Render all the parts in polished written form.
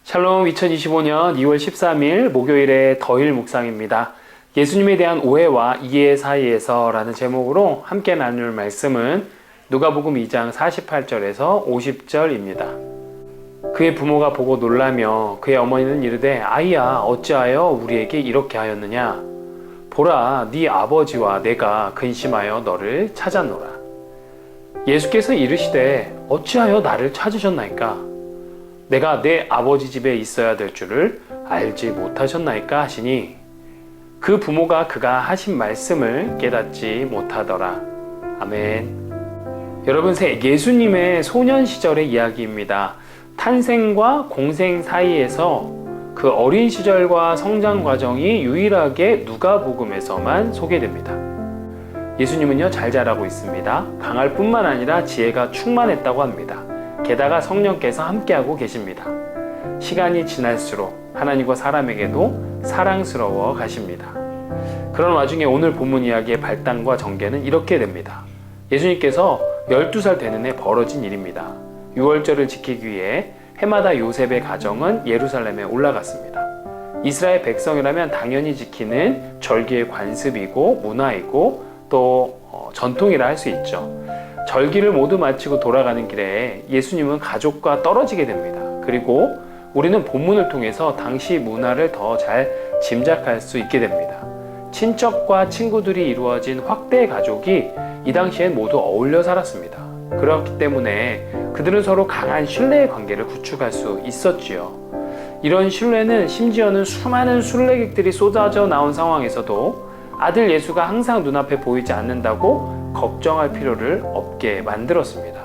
샬롬 2025년 2월 13일 목요일의 더일 묵상입니다. 예수님에 대한 오해와 이해 사이에서 라는 제목으로 함께 나눌 말씀은 누가복음 2장 48절에서 50절입니다. 그의 부모가 보고 놀라며 그의 어머니는 이르되 아이야 어찌하여 우리에게 이렇게 하였느냐 보라 네 아버지와 내가 근심하여 너를 찾았노라. 예수께서 이르시되 어찌하여 나를 찾으셨나이까 내가 내 아버지 집에 있어야 될 줄을 알지 못하셨나이까 하시니 그 부모가 그가 하신 말씀을 깨닫지 못하더라. 아멘. 여러분, 예수님의 소년 시절의 이야기입니다. 탄생과 공생 사이에서 그 어린 시절과 성장 과정이 유일하게 누가복음에서만 소개됩니다. 예수님은요, 잘 자라고 있습니다. 강할 뿐만 아니라 지혜가 충만했다고 합니다. 게다가 성령께서 함께하고 계십니다. 시간이 지날수록 하나님과 사람에게도 사랑스러워 가십니다. 그런 와중에 오늘 본문 이야기의 발단과 전개는 이렇게 됩니다. 예수님께서 12살 되는 해 벌어진 일입니다. 유월절을 지키기 위해 해마다 요셉의 가정은 예루살렘에 올라갔습니다. 이스라엘 백성이라면 당연히 지키는 절기의 관습이고 문화이고 또 전통이라 할 수 있죠. 절기를 모두 마치고 돌아가는 길에 예수님은 가족과 떨어지게 됩니다. 그리고 우리는 본문을 통해서 당시 문화를 더 잘 짐작할 수 있게 됩니다. 친척과 친구들이 이루어진 확대 가족이 이 당시엔 모두 어울려 살았습니다. 그렇기 때문에 그들은 서로 강한 신뢰의 관계를 구축할 수 있었지요. 이런 신뢰는 심지어는 수많은 순례객들이 쏟아져 나온 상황에서도 아들 예수가 항상 눈앞에 보이지 않는다고 걱정할 필요를 없게 만들었습니다.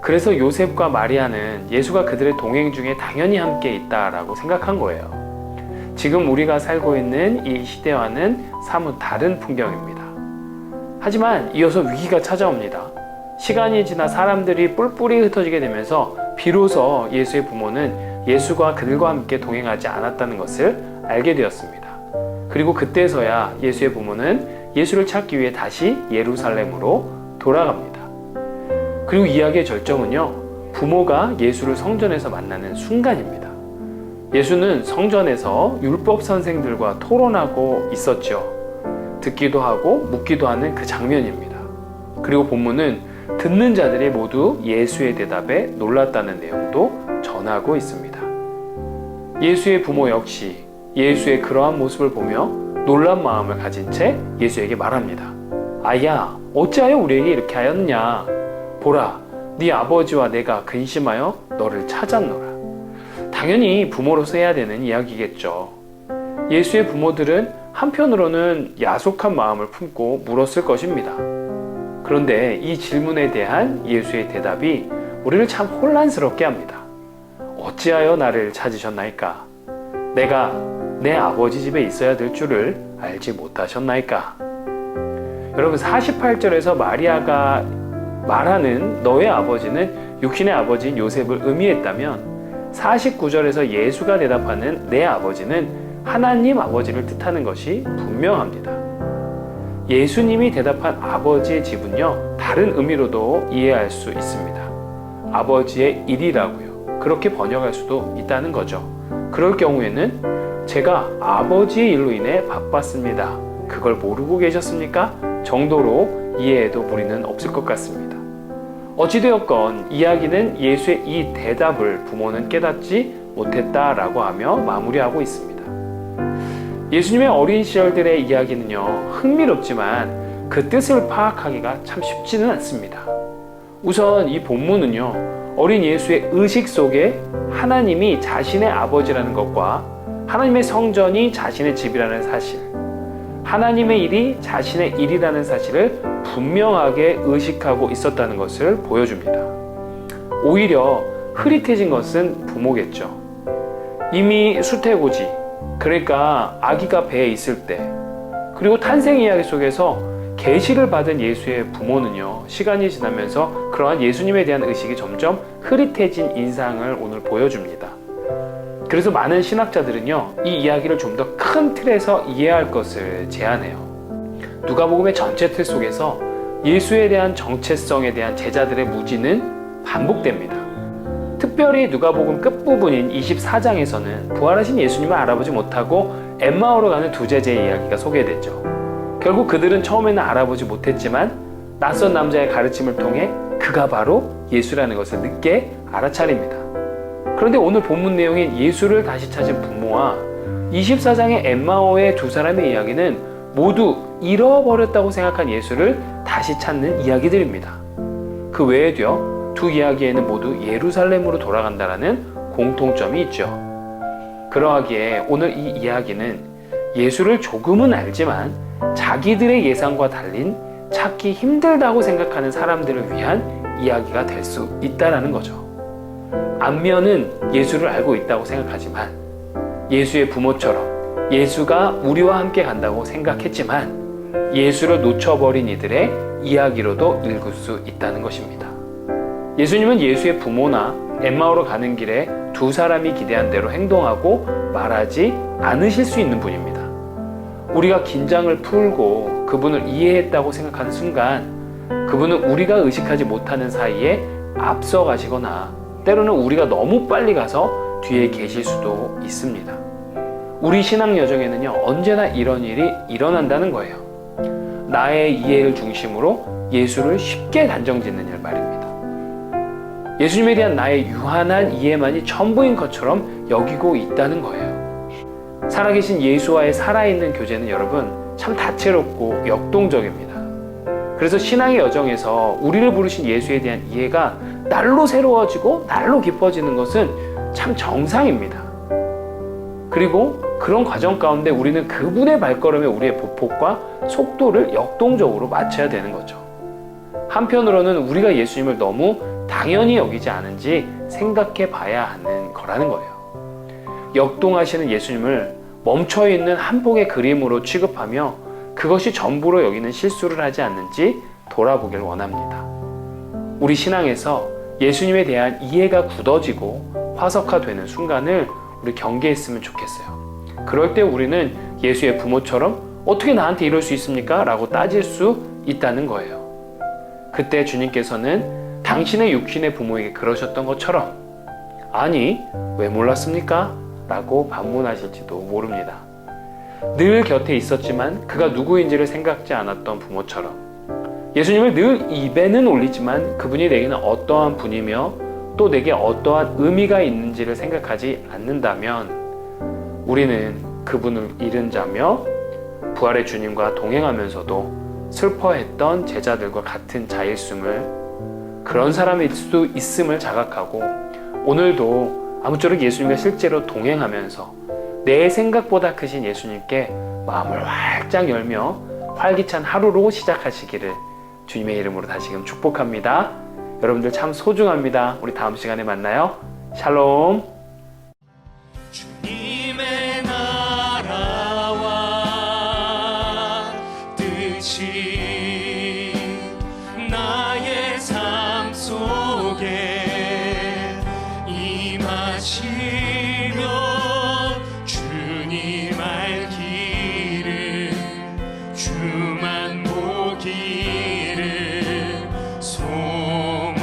그래서 요셉과 마리아는 예수가 그들의 동행 중에 당연히 함께 있다라고 생각한 거예요. 지금 우리가 살고 있는 이 시대와는 사뭇 다른 풍경입니다. 하지만 이어서 위기가 찾아옵니다. 시간이 지나 사람들이 뿔뿔이 흩어지게 되면서 비로소 예수의 부모는 예수가 그들과 함께 동행하지 않았다는 것을 알게 되었습니다. 그리고 그때서야 예수의 부모는 예수를 찾기 위해 다시 예루살렘으로 돌아갑니다. 그리고 이야기의 절정은요, 부모가 예수를 성전에서 만나는 순간입니다. 예수는 성전에서 율법 선생들과 토론하고 있었죠. 듣기도 하고 묻기도 하는 그 장면입니다. 그리고 본문은 듣는 자들이 모두 예수의 대답에 놀랐다는 내용도 전하고 있습니다. 예수의 부모 역시 예수의 그러한 모습을 보며 놀란 마음을 가진 채 예수에게 말합니다. 아이야, 어찌하여 우리에게 이렇게 하였느냐? 보라, 네 아버지와 내가 근심하여 너를 찾았노라. 당연히 부모로서 해야 되는 이야기겠죠. 예수의 부모들은 한편으로는 야속한 마음을 품고 물었을 것입니다. 그런데 이 질문에 대한 예수의 대답이 우리를 참 혼란스럽게 합니다. 어찌하여 나를 찾으셨나이까? 내가 내 아버지 집에 있어야 될 줄을 알지 못하셨나이까? 여러분, 48절에서 마리아가 말하는 너의 아버지는 육신의 아버지인 요셉을 의미했다면 49절에서 예수가 대답하는 내 아버지는 하나님 아버지를 뜻하는 것이 분명합니다. 예수님이 대답한 아버지의 집은요, 다른 의미로도 이해할 수 있습니다. 아버지의 일이라고요. 그렇게 번역할 수도 있다는 거죠. 그럴 경우에는 제가 아버지의 일로 인해 바빴습니다. 그걸 모르고 계셨습니까? 정도로 이해해도 무리는 없을 것 같습니다. 어찌되었건 이야기는 예수의 이 대답을 부모는 깨닫지 못했다라고 하며 마무리하고 있습니다. 예수님의 어린 시절들의 이야기는요, 흥미롭지만 그 뜻을 파악하기가 참 쉽지는 않습니다. 우선 이 본문은요, 어린 예수의 의식 속에 하나님이 자신의 아버지라는 것과 하나님의 성전이 자신의 집이라는 사실, 하나님의 일이 자신의 일이라는 사실을 분명하게 의식하고 있었다는 것을 보여줍니다. 오히려 흐릿해진 것은 부모겠죠. 이미 수태고지, 그러니까 아기가 배에 있을 때, 그리고 탄생 이야기 속에서 계시를 받은 예수의 부모는요, 시간이 지나면서 그러한 예수님에 대한 의식이 점점 흐릿해진 인상을 오늘 보여줍니다. 그래서 많은 신학자들은요, 이 이야기를 좀 더 큰 틀에서 이해할 것을 제안해요. 누가복음의 전체 틀 속에서 예수에 대한 정체성에 대한 제자들의 무지는 반복됩니다. 특별히 누가복음 끝부분인 24장에서는 부활하신 예수님을 알아보지 못하고 엠마오로 가는 두 제자의 이야기가 소개됐죠. 결국 그들은 처음에는 알아보지 못했지만 낯선 남자의 가르침을 통해 그가 바로 예수라는 것을 늦게 알아차립니다. 그런데 오늘 본문 내용인 예수를 다시 찾은 부모와 24장의 엠마오의 두 사람의 이야기는 모두 잃어버렸다고 생각한 예수를 다시 찾는 이야기들입니다. 그 외에도요, 두 이야기에는 모두 예루살렘으로 돌아간다라는 공통점이 있죠. 그러하기에 오늘 이 이야기는 예수를 조금은 알지만 자기들의 예상과 달린 찾기 힘들다고 생각하는 사람들을 위한 이야기가 될 수 있다라는 거죠. 안면은 예수를 알고 있다고 생각하지만 예수의 부모처럼 예수가 우리와 함께 간다고 생각했지만 예수를 놓쳐버린 이들의 이야기로도 읽을 수 있다는 것입니다. 예수님은 예수의 부모나 엠마오로 가는 길에 두 사람이 기대한 대로 행동하고 말하지 않으실 수 있는 분입니다. 우리가 긴장을 풀고 그분을 이해했다고 생각하는 순간 그분은 우리가 의식하지 못하는 사이에 앞서가시거나 때로는 우리가 너무 빨리 가서 뒤에 계실 수도 있습니다. 우리 신앙 여정에는요, 언제나 이런 일이 일어난다는 거예요. 나의 이해를 중심으로 예수를 쉽게 단정짓는 일 말입니다. 예수님에 대한 나의 유한한 이해만이 전부인 것처럼 여기고 있다는 거예요. 살아계신 예수와의 살아있는 교제는 여러분 참 다채롭고 역동적입니다. 그래서 신앙의 여정에서 우리를 부르신 예수에 대한 이해가 날로 새로워지고 날로 깊어지는 것은 참 정상입니다. 그리고 그런 과정 가운데 우리는 그분의 발걸음에 우리의 보폭과 속도를 역동적으로 맞춰야 되는 거죠. 한편으로는 우리가 예수님을 너무 당연히 여기지 않은지 생각해 봐야 하는 거라는 거예요. 역동하시는 예수님을 멈춰있는 한 폭의 그림으로 취급하며 그것이 전부로 여기는 실수를 하지 않는지 돌아보길 원합니다. 우리 신앙에서 예수님에 대한 이해가 굳어지고 화석화되는 순간을 우리 경계했으면 좋겠어요. 그럴 때 우리는 예수의 부모처럼 어떻게 나한테 이럴 수 있습니까? 라고 따질 수 있다는 거예요. 그때 주님께서는 당신의 육신의 부모에게 그러셨던 것처럼 아니, 왜 몰랐습니까? 라고 반문하실지도 모릅니다. 늘 곁에 있었지만 그가 누구인지를 생각지 않았던 부모처럼 예수님을 늘 입에는 올리지만 그분이 내게는 어떠한 분이며 또 내게 어떠한 의미가 있는지를 생각하지 않는다면 우리는 그분을 잃은 자며 부활의 주님과 동행하면서도 슬퍼했던 제자들과 같은 자일숨을 그런 사람일 수도 있음을 자각하고 오늘도 아무쪼록 예수님과 실제로 동행하면서 내 생각보다 크신 예수님께 마음을 활짝 열며 활기찬 하루로 시작하시기를 주님의 이름으로 다시금 축복합니다. 여러분들 참 소중합니다. 우리 다음 시간에 만나요. 샬롬. 주님의 나라와 뜻이 나의 삶 속에 임하시며 주님 알기를 주만 보기를 소망해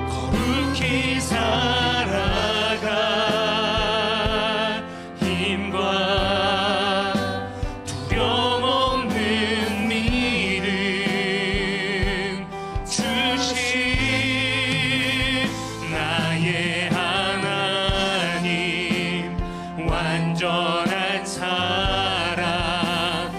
거룩히 살아갈 힘과 두려움 없는 믿음 주신 나의 하나님 완전한 사랑